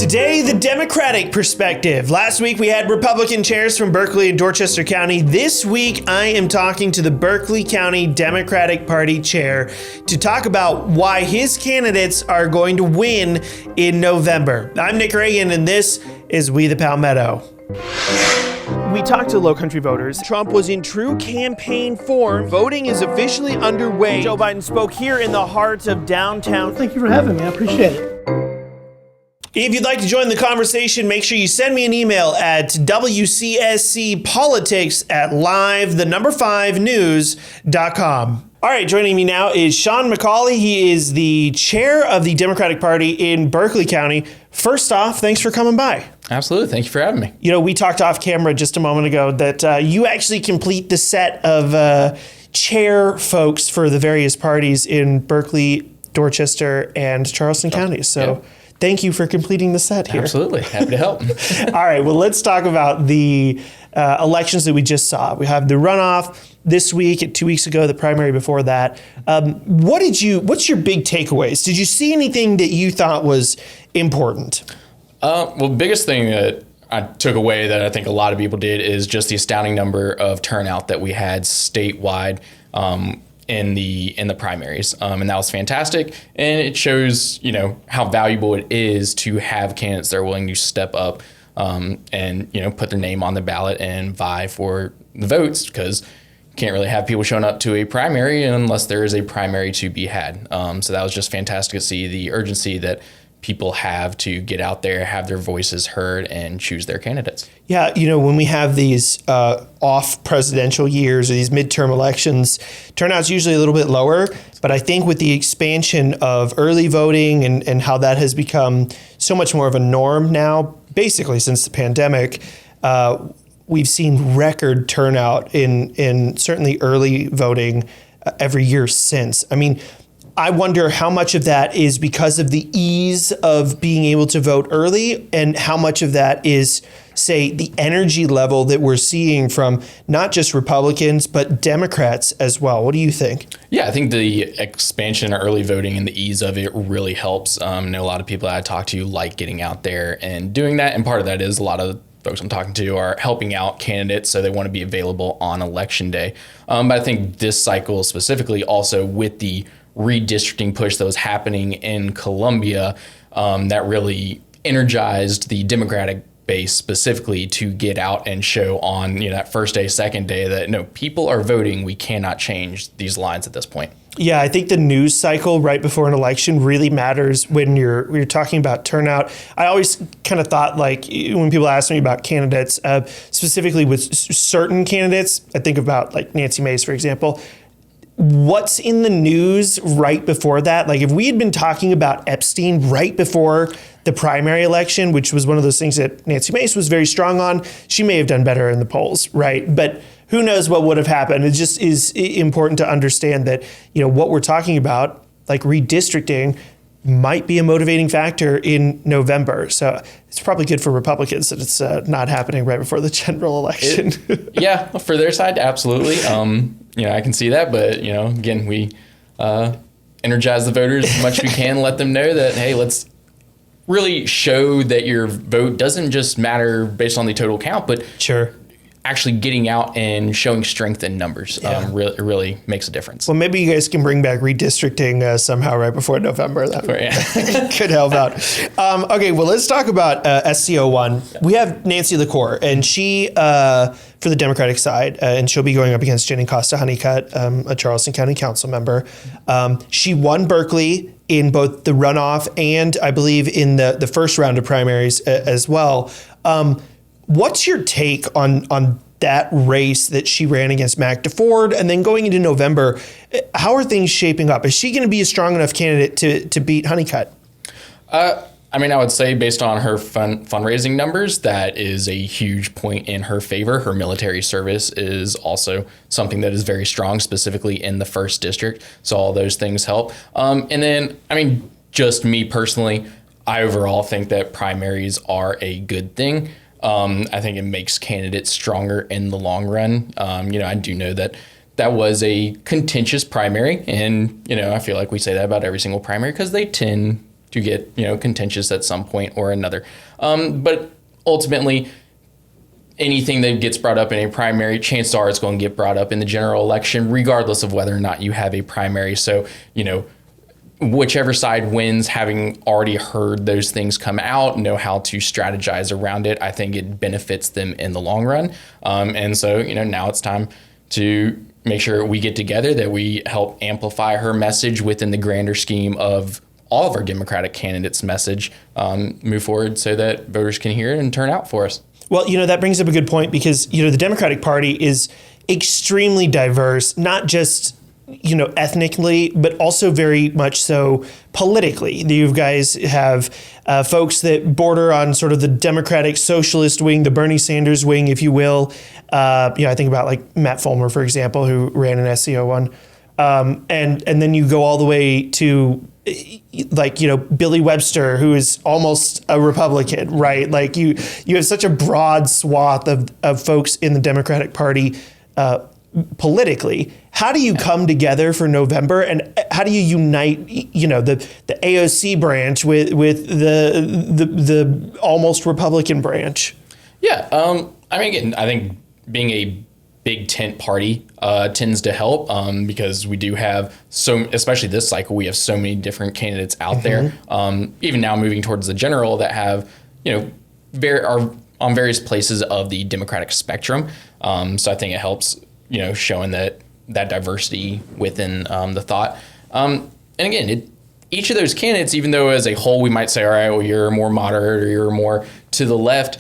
Today, the Democratic perspective. Last week, we had Republican chairs from Berkeley and Dorchester County. This week, I am talking to the Berkeley County Democratic Party chair to talk about why his candidates are going to win in November. I'm Nick Reagan, and this is We The Palmetto. We talked to Low Country voters. Trump was in true campaign form. Voting is officially underway. Joe Biden spoke here in the heart of downtown. Thank you for having me. I appreciate it. If you'd like to join the conversation, make sure you send me an email at wcscpolitics@live5news.com. All right, joining me now is Sean McCawley. He is the chair of the Democratic Party in Berkeley County. First off, thanks for coming by. Absolutely. Thank you for having me. You know, we talked off camera just a moment ago that you actually complete the set of chair folks for the various parties in Berkeley, Dorchester, and Charleston counties. So. Yeah. Thank you for completing the set here. Absolutely. Happy to help. All right. Well, let's talk about the elections that we just saw. We have the runoff this week, and 2 weeks ago, the primary before that. What's your big takeaways? Did you see anything that you thought was important? Well, biggest thing that I took away that I think a lot of people did is just the astounding number of turnout that we had statewide in the primaries, and that was fantastic. And it shows, how valuable it is to have candidates that are willing to step up and put their name on the ballot and vie for the votes, because you can't really have people showing up to a primary unless there is a primary to be had. So that was just fantastic to see the urgency that people have to get out there, have their voices heard, and choose their candidates. Yeah, when we have these off presidential years or these midterm elections, turnout's usually a little bit lower. But I think with the expansion of early voting and how that has become so much more of a norm now, basically since the pandemic, we've seen record turnout in certainly early voting every year since. I mean, I wonder how much of that is because of the ease of being able to vote early, and how much of that is, say, the energy level that we're seeing from not just Republicans, but Democrats as well. What do you think? Yeah, I think the expansion of early voting and the ease of it really helps. I know a lot of people that I talk to like getting out there and doing that. And part of that is a lot of folks I'm talking to are helping out candidates, so they want to be available on election day. But I think this cycle specifically, also with the redistricting push that was happening in Columbia, that really energized the Democratic base specifically to get out and show on that first day, second day that no, people are voting. We cannot change these lines at this point. Yeah, I think the news cycle right before an election really matters when you're talking about turnout. I always kind of thought, like, when people ask me about candidates, specifically with certain candidates, I think about like Nancy Mace, for example. What's in the news right before that? Like, if we had been talking about Epstein right before the primary election, which was one of those things that Nancy Mace was very strong on, she may have done better in the polls, right? But who knows what would have happened? It just is important to understand that, what we're talking about, like redistricting, might be a motivating factor in November. So it's probably good for Republicans that it's not happening right before the general election. Yeah, for their side, absolutely. I can see that, but again, we energize the voters as much as we can, let them know that, hey, let's really show that your vote doesn't just matter based on the total count, but sure, actually getting out and showing strength in numbers really makes a difference. Well, maybe you guys can bring back redistricting somehow right before November. That could help out. Okay, well, let's talk about SCO1. We have Nancy LaCour, and she, for the Democratic side, and she'll be going up against Jenny Costa Honeycutt, a Charleston County Council member. She won Berkeley in both the runoff and I believe in the first round of primaries as well. What's your take on that race that she ran against Mac DeFord? And then going into November, how are things shaping up? Is she going to be a strong enough candidate to beat Honeycutt? I would say based on her fundraising numbers, that is a huge point in her favor. Her military service is also something that is very strong, specifically in the first district. So all those things help. And then, just me personally, I overall think that primaries are a good thing. I think it makes candidates stronger in the long run. I do know that was a contentious primary, and I feel like we say that about every single primary because they tend to get contentious at some point or another. But ultimately, anything that gets brought up in a primary, chances are it's going to get brought up in the general election, regardless of whether or not you have a primary. So, whichever side wins, having already heard those things come out, know how to strategize around it, I think it benefits them in the long run. And so, now it's time to make sure we get together, that we help amplify her message within the grander scheme of all of our Democratic candidates' message, move forward so that voters can hear it and turn out for us. Well, that brings up a good point, because, the Democratic Party is extremely diverse, not just ethnically, but also very much so politically. You guys have folks that border on sort of the Democratic socialist wing, the Bernie Sanders wing, if you will. I think about like Matt Fulmer, for example, who ran an SCO1. And then you go all the way to Billy Webster, who is almost a Republican, right? Like you have such a broad swath of folks in the Democratic Party politically. How do you come together for November, and how do you unite, the AOC branch with the almost Republican branch? Yeah, again, I think being a big tent party tends to help because we do have especially this cycle, we have so many different candidates out there. Even now moving towards the general that have, are on various places of the Democratic spectrum. So I think it helps, showing that diversity within the thought. And again, each of those candidates, even though as a whole we might say, all right, well, you're more moderate or you're more to the left,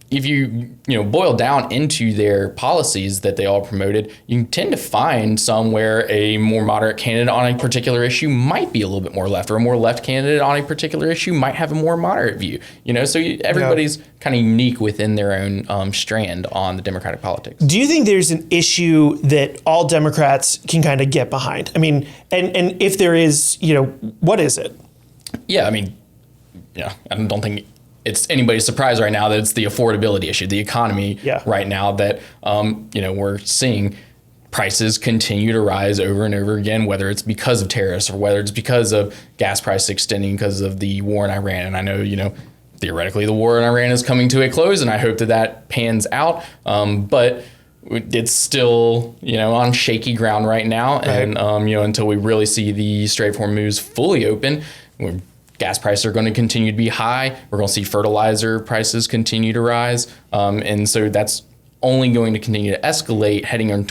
if you boil down into their policies that they all promoted, you tend to find some where a more moderate candidate on a particular issue might be a little bit more left, or a more left candidate on a particular issue might have a more moderate view. So everybody's kind of unique within their own strand on the Democratic politics. Do you think there's an issue that all Democrats can kind of get behind? I mean, and if there is, what is it? Yeah, I don't think it's anybody's surprise right now that it's the affordability issue, the economy right now that, we're seeing prices continue to rise over and over again, whether it's because of tariffs or whether it's because of gas price extending because of the war in Iran. And I know, theoretically the war in Iran is coming to a close, and I hope that pans out. But it's still, on shaky ground right now. Right. And, until we really see the Strait of Hormuz fully open, gas prices are going to continue to be high. We're going to see fertilizer prices continue to rise. And so that's only going to continue to escalate heading on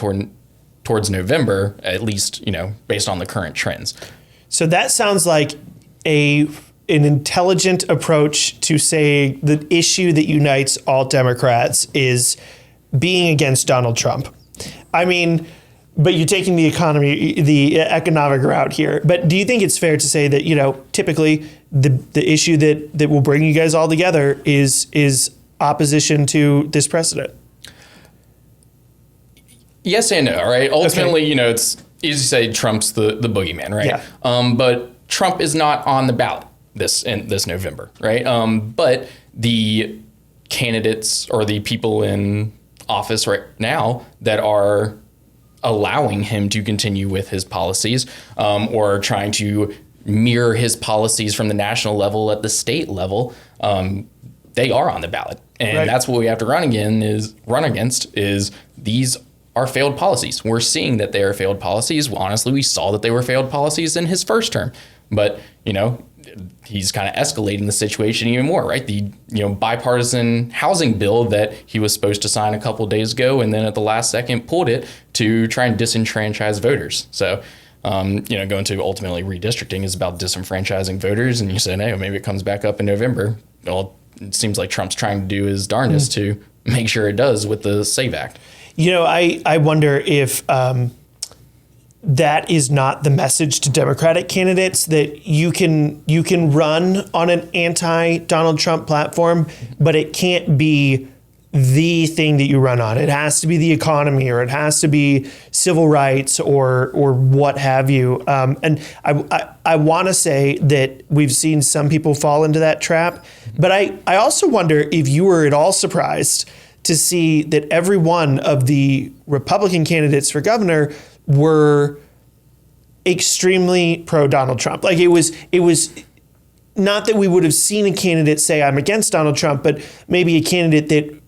towards November, at least, based on the current trends. So that sounds like an intelligent approach to say the issue that unites all Democrats is being against Donald Trump. But you're taking the economic route here. But do you think it's fair to say that, typically the issue that will bring you guys all together is opposition to this precedent? Yes and no, right? Ultimately, okay. It's easy to say Trump's the boogeyman, right? Yeah. But Trump is not on the ballot this November, right? But the candidates or the people in office right now that are allowing him to continue with his policies or trying to mirror his policies from the national level at the state level, they are on the ballot. And right. That's what we have to run against is these are failed policies. We're seeing that they are failed policies. Well, honestly, we saw that they were failed policies in his first term. But, he's kind of escalating the situation even more, right? The bipartisan housing bill that he was supposed to sign a couple of days ago, and then at the last second pulled it to try and disenfranchise voters. So, going to ultimately redistricting is about disenfranchising voters, and you say, hey, maybe it comes back up in November. Well, it seems like Trump's trying to do his darndest to make sure it does with the SAVE Act. I wonder if that is not the message to Democratic candidates, that you can run on an anti-Donald Trump platform, but it can't be the thing that you run on. It has to be the economy, or it has to be civil rights, or what have you. And I want to say that we've seen some people fall into that trap, but I also wonder if you were at all surprised to see that every one of the Republican candidates for governor were extremely pro Donald Trump. Like it was not that we would have seen a candidate say, I'm against Donald Trump, but maybe a candidate that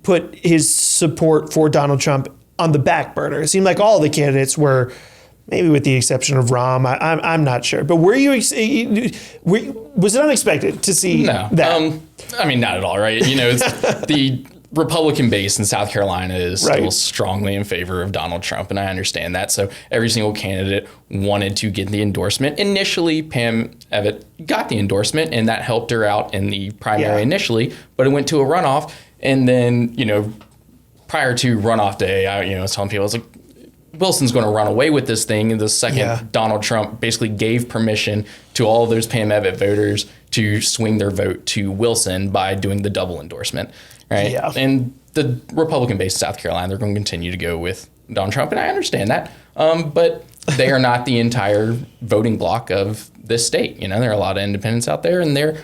put his support for Donald Trump on the back burner. It seemed like all the candidates were, maybe with the exception of Rahm. I'm not sure. But was it unexpected to see that? I mean, not at all, right? It's the Republican base in South Carolina is still strongly in favor of Donald Trump, and I understand that. So every single candidate wanted to get the endorsement. Initially, Pam Evett got the endorsement, and that helped her out in the primary initially, but it went to a runoff. And then, prior to runoff day, I was telling people, I was like, Wilson's going to run away with this thing. And the second Donald Trump basically gave permission to all of those Pam Evett voters to swing their vote to Wilson by doing the double endorsement. Right. Yeah. And the Republican base of South Carolina, they're going to continue to go with Donald Trump. And I understand that. But they are not the entire voting bloc of this state. There are a lot of independents out there, and there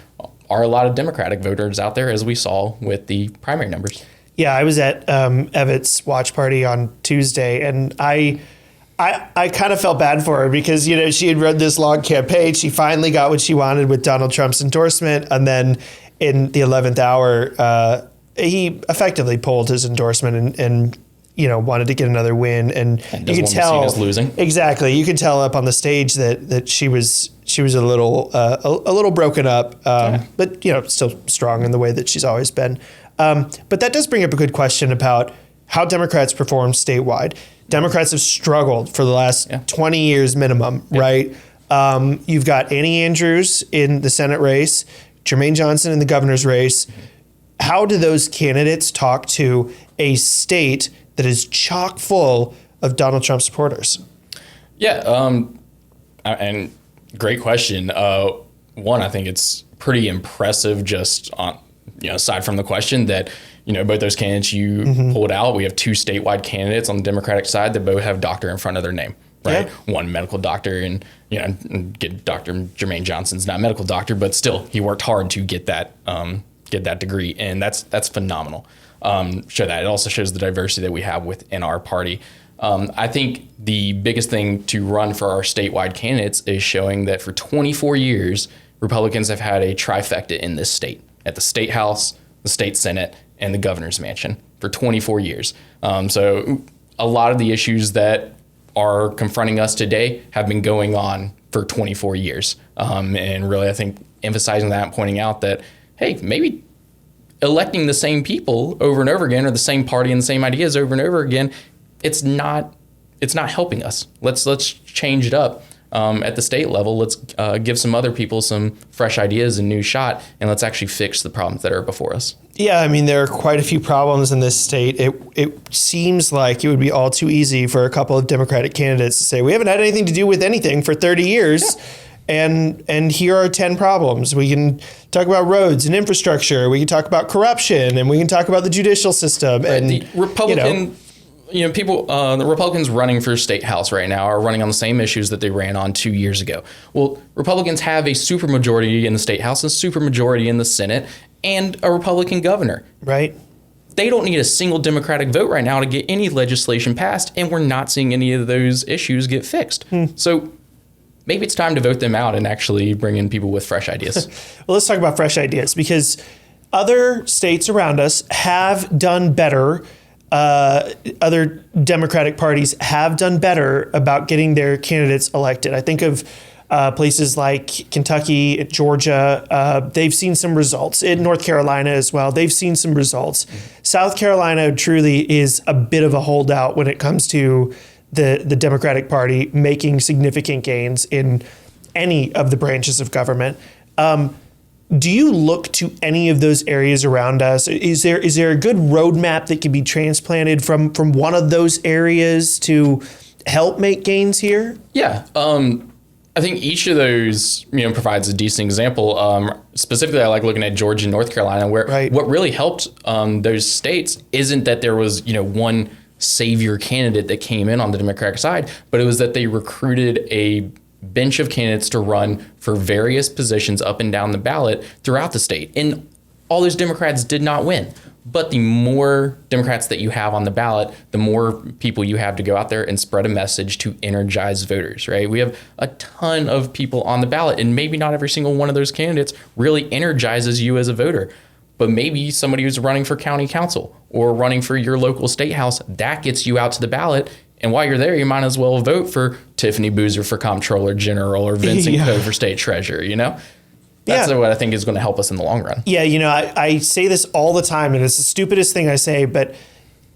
are a lot of Democratic voters out there, as we saw with the primary numbers. Yeah, I was at Evett's watch party on Tuesday, and I kind of felt bad for her because, she had run this long campaign. She finally got what she wanted with Donald Trump's endorsement. And then in the 11th hour, he effectively pulled his endorsement and wanted to get another win. And you could tell losing. Exactly. You could tell up on the stage that she was a little broken up, but still strong in the way that she's always been. But that does bring up a good question about how Democrats perform statewide. Democrats have struggled for the last 20 years minimum, right? You've got Annie Andrews in the Senate race, Jermaine Johnson in the governor's race. How do those candidates talk to a state that is chock full of Donald Trump supporters? Yeah, and great question. One, I think it's pretty impressive just on, aside from the question that, both those candidates you pulled out, we have two statewide candidates on the Democratic side that both have doctor in front of their name, right? Yeah. One medical doctor and, get Dr. Jermaine Johnson's not a medical doctor, but still he worked hard to get that degree. And that's phenomenal. Show that. It also shows the diversity that we have within our party. I think the biggest thing to run for our statewide candidates is showing that for 24 years, Republicans have had a trifecta in this state, at the state house, the state senate, and the governor's mansion for 24 years. So a lot of the issues that are confronting us today have been going on for 24 years. And really, I think emphasizing that and pointing out that, hey, maybe electing the same people over and over again, or the same party and the same ideas over and over again, it's not helping us. Let's change it up. At the state level, let's give some other people some fresh ideas and new shot, and let's actually fix the problems that are before us. Yeah, I mean, there are quite a few problems in this state. It seems like it would be all too easy for a couple of Democratic candidates to say, we haven't had anything to do with anything for 30 years, and here are 10 problems. We can talk about roads and infrastructure. We can talk about corruption, and we can talk about the judicial system. Right, and the Republican... the Republicans running for state house right now are running on the same issues that they ran on 2 years ago. Well, Republicans have a supermajority in the state house, a supermajority in the Senate, and a Republican governor. Right. They don't need a single Democratic vote right now to get any legislation passed, and we're not seeing any of those issues get fixed. So maybe it's time to vote them out and actually bring in people with fresh ideas. Well, let's talk about fresh ideas, because other states around us have done better. Other Democratic parties have done better about getting their candidates elected. I think of places like Kentucky, Georgia. They've seen some results. In North Carolina as well, they've seen some results. South Carolina truly is a bit of a holdout when it comes to the Democratic Party making significant gains in any of the branches of government. Do you look to any of those areas around us? Is there a good roadmap that can be transplanted from one of those areas to help make gains here? Yeah. I think each of those, provides a decent example. Specifically, I like looking at Georgia and North Carolina, where what really helped those states isn't that there was, one savior candidate that came in on the Democratic side, but it was that they recruited a bench of candidates to run for various positions up and down the ballot throughout the state. And all those Democrats did not win, But the more Democrats that you have on the ballot, the more people you have to go out there and spread a message to energize voters, right? We have a ton of people on the ballot, and maybe not every single one of those candidates really energizes you as a voter. But maybe somebody who's running for county council or running for your local state house, that gets you out to the ballot. And while you're there, you might as well vote for Tiffany Boozer for comptroller general or Vincent Coe for state treasurer, you know? That's what I think is going to help us in the long run. Yeah, I say this all the time, and it's the stupidest thing I say, but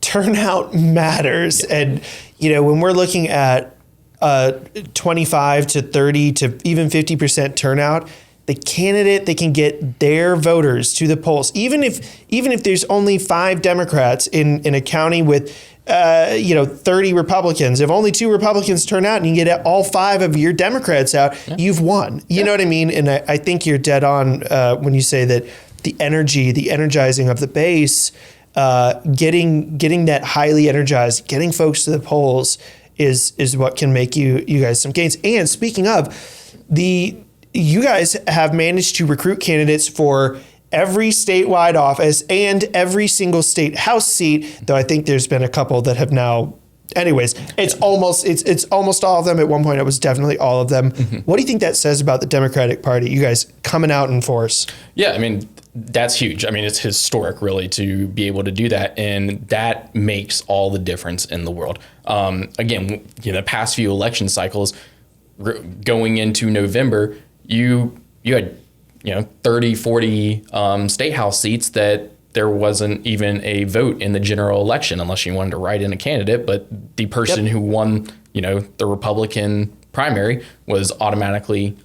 turnout matters. Yeah. And, when we're looking at 25 to 30 to even 50% turnout, the candidate that can get their voters to the polls, even if there's only 5 Democrats in a county with 30 Republicans, if only 2 Republicans turn out and you get all 5 of your Democrats out, you've won. You know what I mean? And I think you're dead on when you say that the energizing of the base, getting that highly energized, getting folks to the polls is what can make you guys some gains. And speaking of, you guys have managed to recruit candidates for every statewide office and every single state house seat, though I think there's been a couple that have now, anyways, it's almost all of them. At one point, it was definitely all of them. Mm-hmm. What do you think that says about the Democratic Party, you guys coming out in force? Yeah, I mean, that's huge. I mean, it's historic, really, to be able to do that, and that makes all the difference in the world. Again, the past few election cycles, going into November, you had 30, 40 state house seats that there wasn't even a vote in the general election unless you wanted to write in a candidate. But the person who won, the Republican primary was automatically,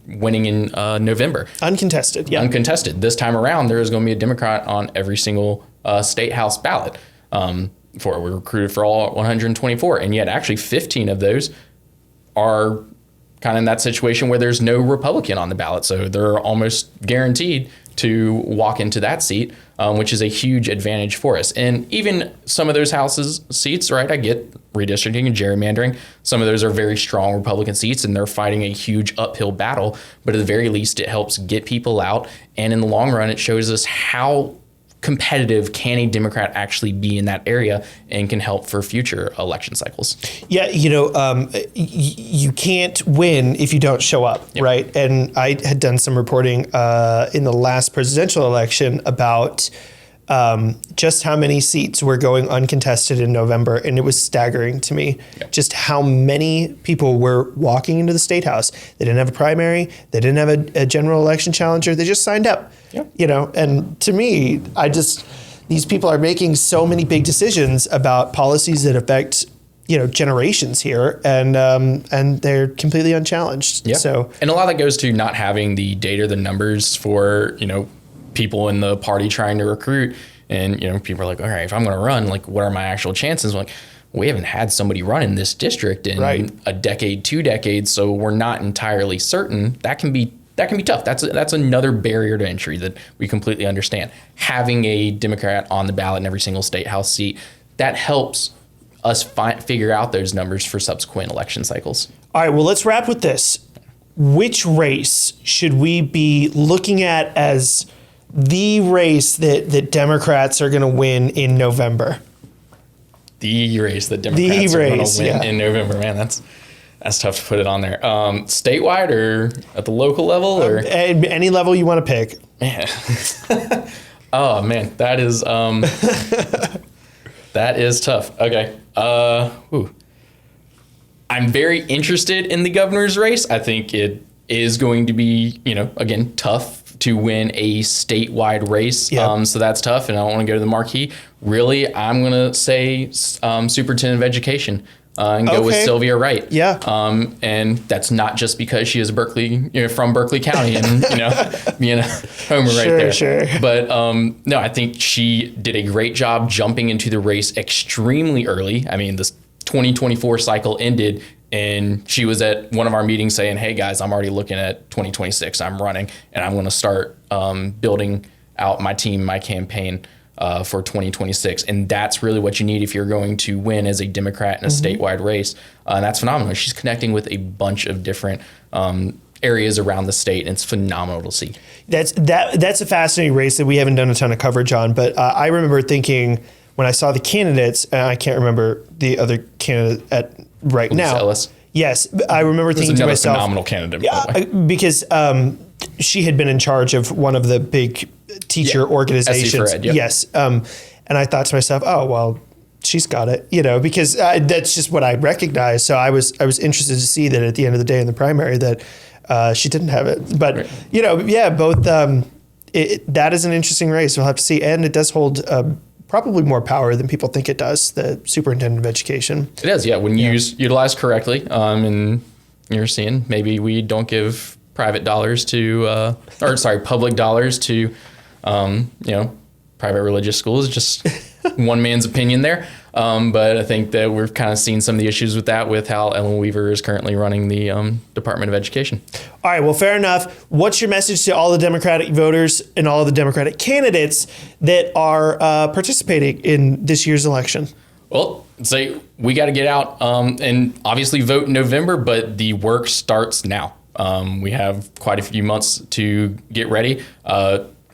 winning in November. Uncontested, yeah. Uncontested. This time around, there is going to be a Democrat on every single state house ballot. We recruited for all 124, and yet actually 15 of those are kind of in that situation where there's no Republican on the ballot. So they're almost guaranteed to walk into that seat, which is a huge advantage for us. And even some of those seats, right, I get redistricting and gerrymandering. Some of those are very strong Republican seats, and they're fighting a huge uphill battle. But at the very least, it helps get people out. And in the long run, it shows us how competitive can a Democrat actually be in that area and can help for future election cycles. Yeah, you can't win if you don't show up, right? And I had done some reporting in the last presidential election about just how many seats were going uncontested in November, and it was staggering to me just how many people were walking into the state house. They didn't have a primary, they didn't have a general election challenger, they just signed up. And to me, these people are making so many big decisions about policies that affect generations here, and they're completely unchallenged. And a lot of that goes to not having the data, the numbers for people in the party trying to recruit. And people are like, all right, if I'm going to run, like, what are my actual chances? Like, we haven't had somebody run in this district in a decade, 2 decades, so we're not entirely certain. That can be tough. That's another barrier to entry that we completely understand. Having a Democrat on the ballot in every single state house seat, that helps us figure out those numbers for subsequent election cycles. All right, well, let's wrap with this. Which race should we be looking at as the race that Democrats are going to win in November? The race that Democrats are going to win in November, man, that's tough to put it on there. Statewide or at the local level, or any level you want to pick. Man. Oh man, that is that is tough. Okay. I'm very interested in the governor's race. I think it is going to be, again, tough to win a statewide race. So that's tough, and I don't want to go to the marquee. Really, I'm going to say superintendent of education. And go with Sylvia Wright. And that's not just because she is from Berkeley County and, being a homer right there. Sure. But no, I think she did a great job jumping into the race extremely early. I mean, this 2024 cycle ended, and she was at one of our meetings saying, hey guys, I'm already looking at 2026. I'm running, and I'm going to start building out my team, my campaign for 2026. And that's really what you need if you're going to win as a Democrat in a statewide race. And that's phenomenal. She's connecting with a bunch of different areas around the state, and it's phenomenal to see. That's a fascinating race that we haven't done a ton of coverage on. But I remember thinking when I saw the candidates, and I can't remember the other candidate right now. Ellis. Yes, I remember thinking to myself, phenomenal candidate, by the way. Because she had been in charge of one of the big teacher organizations. SC for Ed, yep. Yes, and I thought to myself, oh well, she's got it, because that's just what I recognized. So I was interested to see that at the end of the day in the primary that she didn't have it. But right. Both that is an interesting race. We'll have to see, and it does hold probably more power than people think it does. The superintendent of education. It is, yeah. When utilized correctly, and you're seeing maybe we don't give public dollars to private religious schools. Just one man's opinion there. But I think that we've kind of seen some of the issues with that, with how Ellen Weaver is currently running the Department of Education. All right, well, fair enough. What's your message to all the Democratic voters and all of the Democratic candidates that are participating in this year's election? Well, say we got to get out and obviously vote in November, but the work starts now. We have quite a few months to get ready.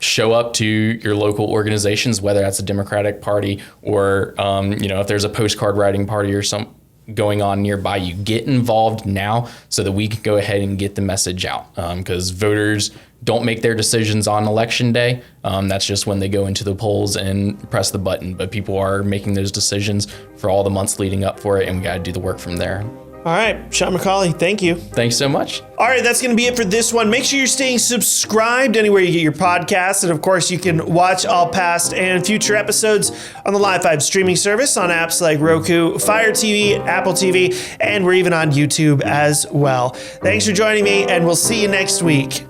Show up to your local organizations, whether that's a Democratic Party or, if there's a postcard writing party or some going on nearby, you get involved now so that we can go ahead and get the message out. Because voters don't make their decisions on election day. That's just when they go into the polls and press the button. But people are making those decisions for all the months leading up for it, and we got to do the work from there. All right, Sean McCawley, thank you. Thanks so much. All right, that's going to be it for this one. Make sure you're staying subscribed anywhere you get your podcasts. And of course, you can watch all past and future episodes on the Live 5 streaming service on apps like Roku, Fire TV, Apple TV, and we're even on YouTube as well. Thanks for joining me, and we'll see you next week.